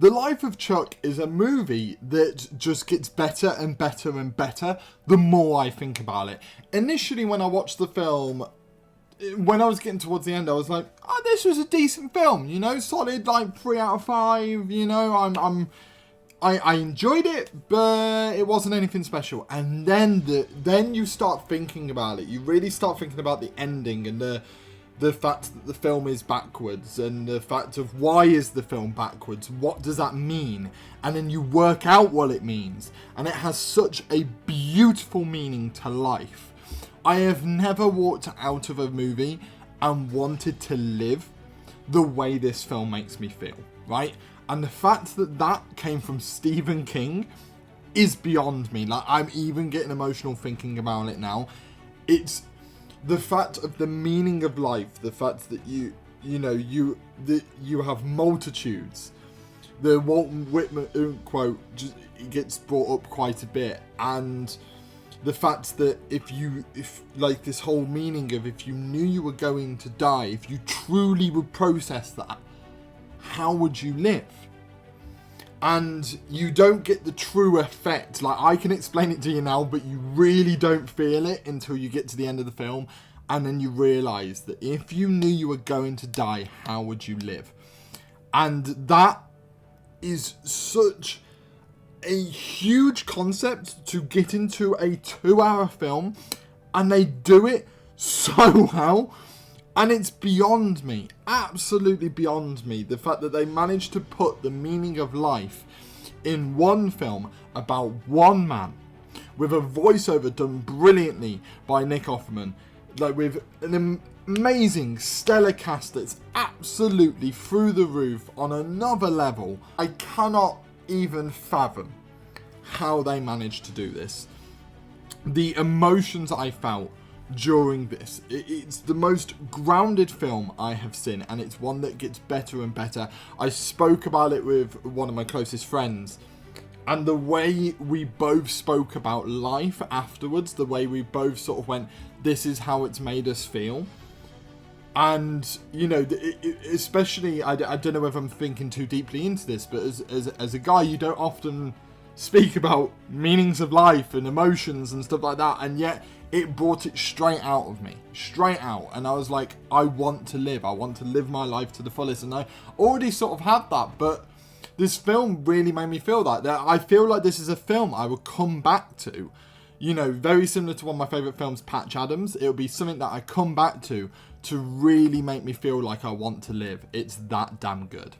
The Life of Chuck is a movie that just gets better and better and better the more I think about it. Initially, when I watched the film, when I was getting towards the end, I was like, oh, this was a decent film, you know, solid, like 3 out of 5, you know, I enjoyed it, but it wasn't anything special. And then you start thinking about it. You really start thinking about the ending and the fact that the film is backwards and the fact of why is the film backwards, what does that mean, and then you work out what it means, and it has such a beautiful meaning to life. I have never walked out of a movie and wanted to live the way this film makes me feel, right? And the fact that that came from Stephen King is beyond me. Like, I'm even getting emotional thinking about it now. It's the fact of the meaning of life, the fact that you have multitudes. The Walton Whitman quote just gets brought up quite a bit, and the fact that if like this whole meaning of if you knew you were going to die, if you truly would process that, how would you live? And you don't get the true effect. Like, I can explain it to you now, but you really don't feel it until you get to the end of the film. And then you realise that if you knew you were going to die, how would you live? And that is such a huge concept to get into a 2-hour film. And they do it so well. And it's beyond me, absolutely beyond me, the fact that they managed to put the meaning of life in one film about one man, with a voiceover done brilliantly by Nick Offerman, like with an amazing stellar cast that's absolutely through the roof on another level. I cannot even fathom how they managed to do this. The emotions I felt during this, it's the most grounded film I have seen, and it's one that gets better and better. I spoke about it with one of my closest friends, and the way we both spoke about life afterwards, the way we both sort of went, this is how it's made us feel. And, you know, especially, I don't know if I'm thinking too deeply into this, but as a guy, you don't often speak about meanings of life and emotions and stuff like that, and yet it brought it straight out of me, straight out. And I was like, I want to live my life to the fullest. And I already sort of had that, but this film really made me feel that I feel like this is a film I would come back to, you know, very similar to one of my favourite films, Patch Adams. It'll be something that I come back to really make me feel like I want to live. It's that damn good.